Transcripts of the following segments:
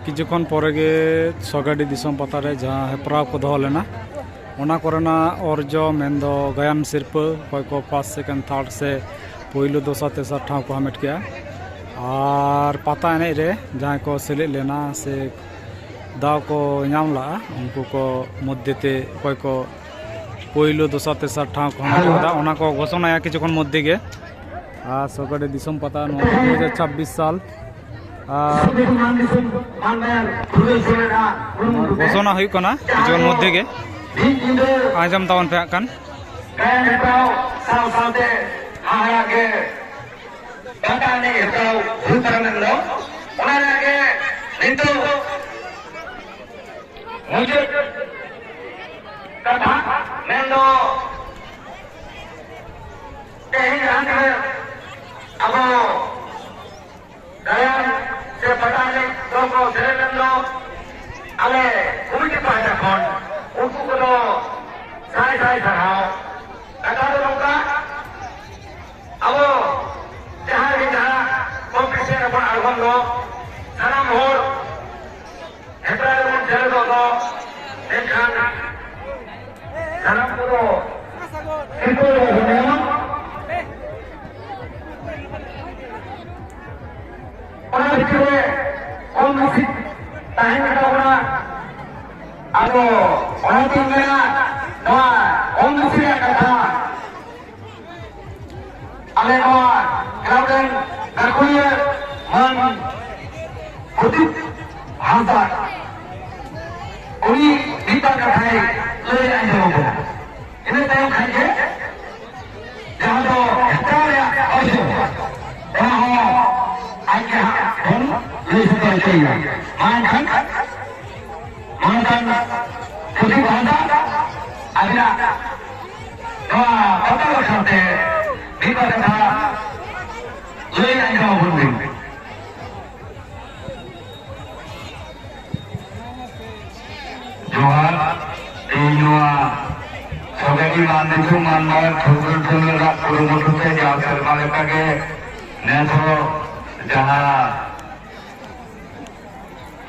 किछुक्षण पर सगाड़ी दिसम पतारे जहाँ हेपराव को दो लेना ओना कोरेना अर्जो मेंदो गायन सिरपा कोई को फर्स्ट सेकेंड थर्ड से पहिलो दोसर तेसर ठाव को हामेट किया और पता एने रे जहाँ को सेलेद लेना से दाव को नाम ला उनको को मध्यते कोई को पहिलो दोसर तेसर ठाव को हामेट किया ओना को घोषणा किछुक्षण मध्य गे और सगाड़ी दिसम पता 2026 साल घोषणा हुई कना किछुक्षण मध्य गे आजम तावन पे आकन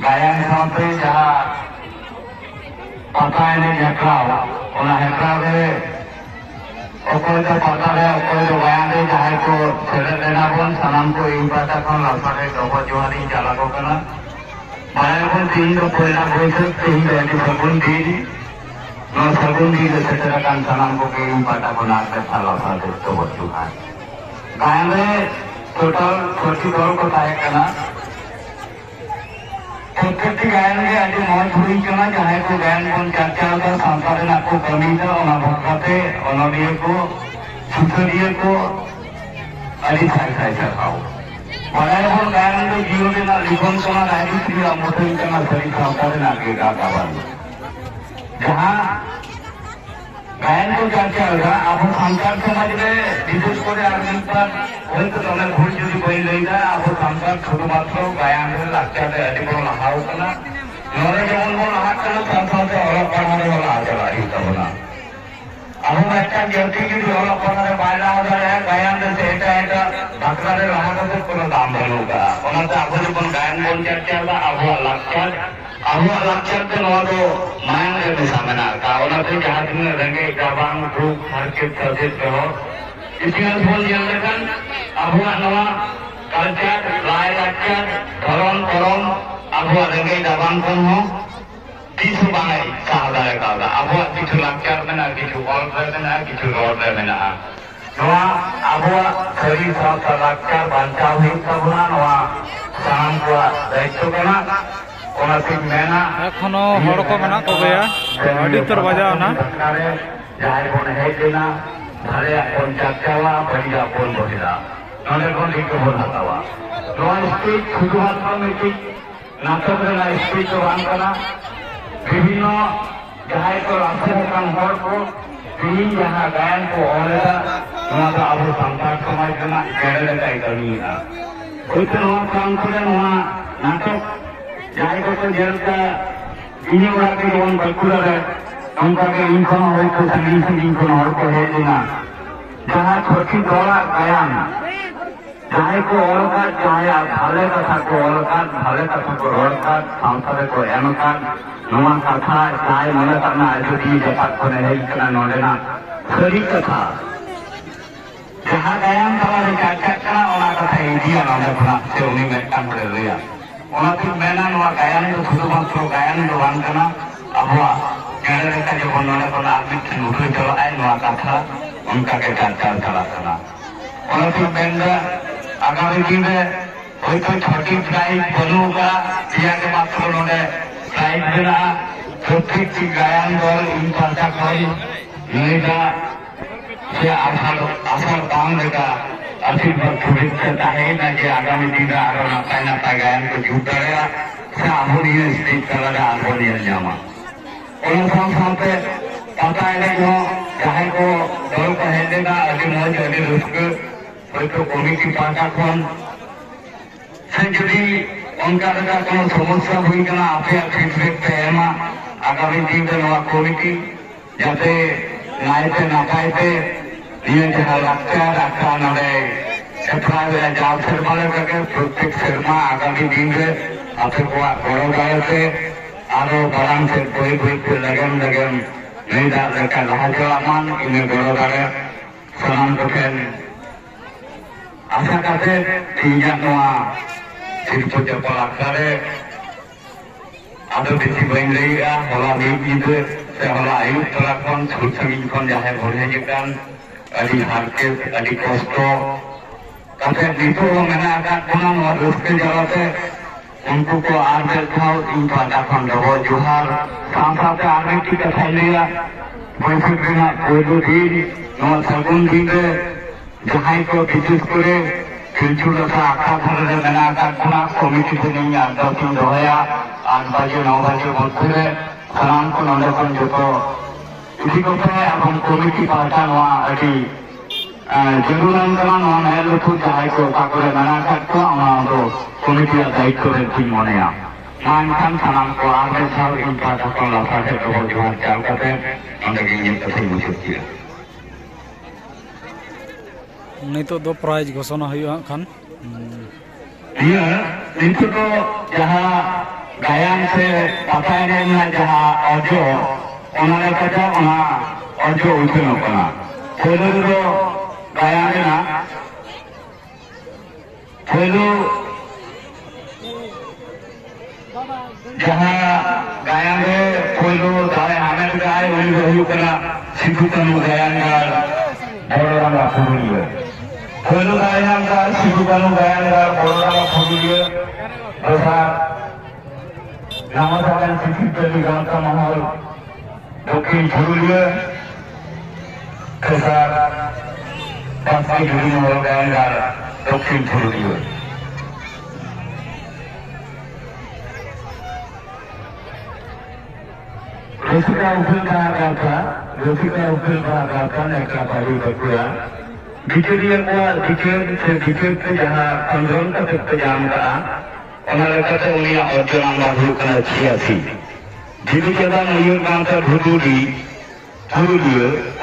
गायन साथे जहाँ पता है हेप्राव हेप्राव अकोय तो पता है अकोय तो गायन जहाँ को सेलेद लेना बन सानाम को इन पाता खन लासारे डबा जोहारी चला को कना माया बन तीन तो पहिला होइसे तीन तो एडी सगुन दी नो सगुन दी से तेरा कान सानाम को के इन पाता को नाक के थाला साथे तो बच्चू है गायन में टोटल 40 दल को ताहे कना प्रत्येक गायन के आज मौज हुई कना जहाँ को गायन बन चर्चा का सांसारे ना को कमीजा और भक्ते अनोडिये को सुसरिये को अली साई साई चलाओ बनाए बन गायन के जीवन के ना लिखन कना गायन की अमोटन कना सही सांसारे ना के गावन जहाँ गायन को चर्चा होगा आप संसार समाज में विशेष कर आर्थिक पर वही तो तुम्हें भूल जो बही लेगा आप संसार छोटो मात्रो गायन में लगता है अति बड़ा लहाव करना नॉलेज जमन बड़ा लहाव करना संसार से अलग पढ़ाने वाला आचरा ही तब ना अब हम अच्छा ज्योति की जो अलग पढ़ाने बाहर आ रहा है गायन से ऐसा भक्ता ने लहाव करते पूरा दाम बनोगा उन्होंने आप जो बन गायन बोल चर्चा होगा अब लक्ष्य के नोटो मायने के सामने आता उन्होंने जहाँ तुमने रंगे गाबांग रूप हरकत सजित करो इसमें बोल दिया लेकिन अब नवा कल्चर लाइव लक्ष्य धरम करम अब रंगे गाबांग कौन हो किस बांगे साहदा है काला अब किस लक्ष्य में ना किस ऑर्डर में ना किस ऑर्डर में ना नवा अब शरीर साथ लक्ष्य बंचा हुई सब ना नवा शाम को दायित्व करना एखोनो हड़ को मेना को गया अड़ी तर बजाव ना जहां बन हेज लेना धारे अपन चर्चावा बढ़िया बोल बहिरा नले कोन ठीक बोल हतावा नोआ स्पीच शुरुआत में की नाटक रे ना स्पीच तो बांग कना विभिन्न जहां को रास्ते कान हड़ को विभिन्न जहां गायन को औरेदा नोआ का अब संसार समाज कना केड़े काई करनी ना उतना काम करे नोआ नाटक जहाँ को जेलका इन्हीं वाला के लोगों बल्कुलर है उनका के इनकम हो तो संगीत से इनकम और को है लेना जहाँ छोटी दौड़ा गायन जहाँ को अलकात जहाँ भाले कथा को अलकात भाले कथा को रड़कात सांसद को एमकात नवा कथा जहाँ मन करना जुदी जपात को नहीं करना नोलेना सही कथा जहाँ गायन तलारे काटकाट करना ओना कथा इंडिया नोले खुना से उन्हीं में काम कर लिया ओना तो मैंने नवा गायन तो शुरू मात्र गायन तो वन करना अबवा कहने का जो बनने को ना आदमी ठंडे चलो आए नवा कथा उनका के काटकाट चला करना ओना तो मैंने आगामी दिन में कोई छोटी प्राइज बनूंगा दिया के मात्र उन्होंने प्राइज देना प्रत्येक की गायन दल इन चर्चा कोई लेगा से आसार काम देगा आशीर्वाद शुभेच्छा है ना कि आगामी दिन में आगे नाता गायन को जुटा रहेगा से आभूरीय स्टेज चला आभूरीय जामा उन साथ पता है जो चाहे को दल को है देगा अभी मौज अभी रुक तो कमिटी पाटा खन से जुदी उनका लगा कोनो समस्या हुई करना आपे फीडबैक पे एमा आगामी दिन में नवा कमिटी जाते नायते नापायते ये जहाँ रखा नडे एफ्राइड जाल शर्मा लगे प्रत्येक शर्मा आगामी दिन में आपे को गौरव गायते आरो बरान से कोई पे लगन नहीं दाल रखा लहाजा अमान इन्हें गौरव गाय सलाम करें आशा करते तीजा नवा शिल्प जपला करे आदो बेसी बन रहीगा होला नींद से होला आयु तला कौन सुरसंगी कौन जाहे भोले जिकान अली हारके अली कष्टो करते दीपो मैंने आका कोना नवा रुस्के जलाते उनको को आगे खाओ इन पाटा कौन रहो जुहार सांसाते आगे की कथा लिया वैसे बिना कोई दिन नवा सगुन दिन जहाँ को विशेष करे खिलचुल सा आखा धरे मैंने आका खुना कमिटी से नहीं आता तीन दोहया 8 बजे 9 बजे बोलते हैं सलाम को नंदे कौन जो तो इसी को पे अब हम कमिटी पार्टा वहाँ अभी जरूर अंदर वहाँ नया लोग जहाँ को काकुरे मैंने आका को हमारा तो कमिटी दायित्व करे थी मोने आ मानकान सलाम को आगे साल इन पार्टा को लाता है तो वो जो चाल करते हैं अंदर की ये कथी मुझे किया नितो दो प्राइज घोषणा हुआ खान ये इनको तो जहाँ गायन से पता नहीं है जहाँ ऑडियो उन्होंने कहा वहाँ ऑडियो उसे न करना पहले तो गायन है ना पहले जहाँ गायन है पहले गाय हमें गाय वही वही करना सिद्धू गायन का बड़ा रंगा फूल है पहले गायन का सिद्धू गायन का बड़ा रंगा फूल है ऐसा नामासागन सिद्धू पहली गांव का माहौल दक्षिण फूल है ऐसा पांचवी जुड़ी माहौल गायन का दक्षिण फूल है रसिका उफिल कहा था नेकला पारी बकुआ बिचरिया को बिचर पे जहाँ कंट्रोल का इंतजाम का उन्होंने कहते उन्हें ऑडियो नाम भूल करना 86 जिले के बाद मयूर गांव का ढूंढूडी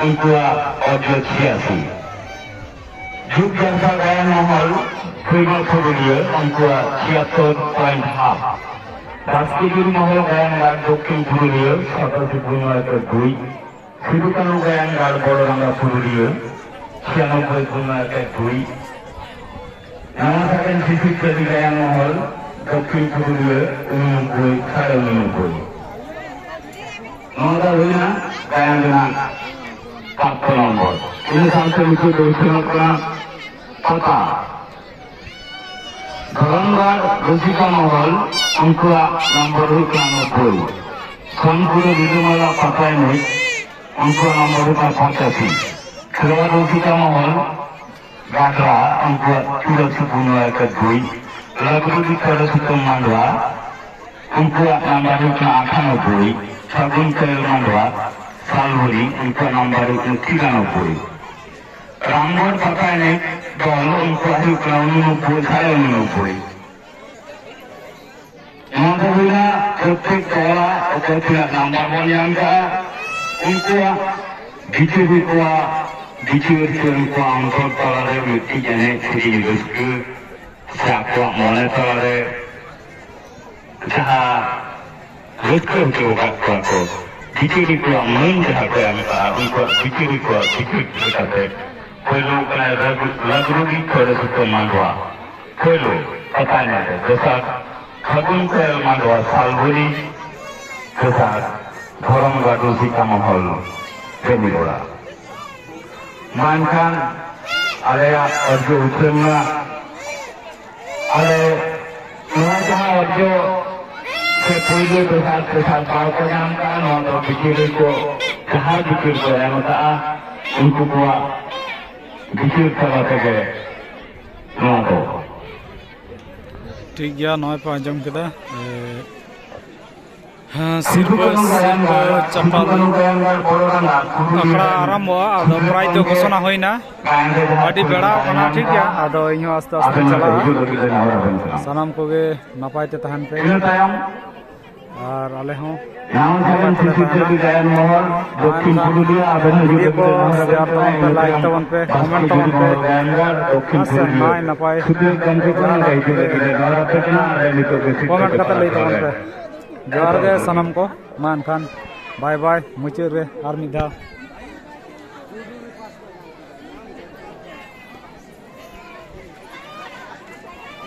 उनको ऑडियो 86 झुक जैसा गायन माहौल ढूंढूडी उनको 76.5 राष्ट्रीय महल गायन गार दक्षिण पुरुलिया सतर्क पुनः दुई सिद्धू गायन गार बड़रंगा पुरुलिया 96 पुनः दुई नामासागन शिशु चली गायन महल दक्षिण पुरुलिया 99 99 नौदा हुईना गायन दिनांक 5 नंबर इन सांसद मुझे दोषियों का पता धरमगार रसिका महल उनको नंबर 91 सोनपुर विजयमाला पता नहीं उनको नंबर 85 खिलवाड़ रसिका महल गागरा उनको 84.2 लगभग सरस्वती मांडवा उनको नंबर 98 सगुन कैल मांडवा सालवरी उनको नंबर 93 रामगढ़ पता नहीं दल उनको 99 Mandahuina प्रत्येक दौरा प्रत्येक नंबर वन यांगा उनको बीजेपी को बिचुर के उनको आमतौर पर मिट्टी जाने फ्री रस्क से आपको मौने पर जहाँ रस्क उनको बात को बिचुर को मन जहाँ पे उनको बिचुर को बिचुर करते कोई लोग ना लगरूगी थोड़े से तो मांगवा कोई लोग पता नहीं है जैसा खगुन को मांगवा सालभरी जैसा धर्म का दूसरी का माहौल प्रेमी बोला मानkan area orjo utrena ale jaha orjo se pujo besar bau ko nyamkan untuk pikir ko jaha pikir ko yang ta unku ko pikir kara ke no ठीक गया नॉय पे आजम केदा सिर्फ चप्पल अखड़ा आरम्भ प्राय तो घोषणा होना अभी बेड़ा ठीक है अदो इन आस्ते आस्ते चला सानाम को नपायते तहन पे और आले हूँ लाइक तबन पे कमेंट तबन पे नाय नपाय कमेंट कते लई तबन पे जोहार गे सनम को मान खान बाय बाय मुचाद रे आर मिदा।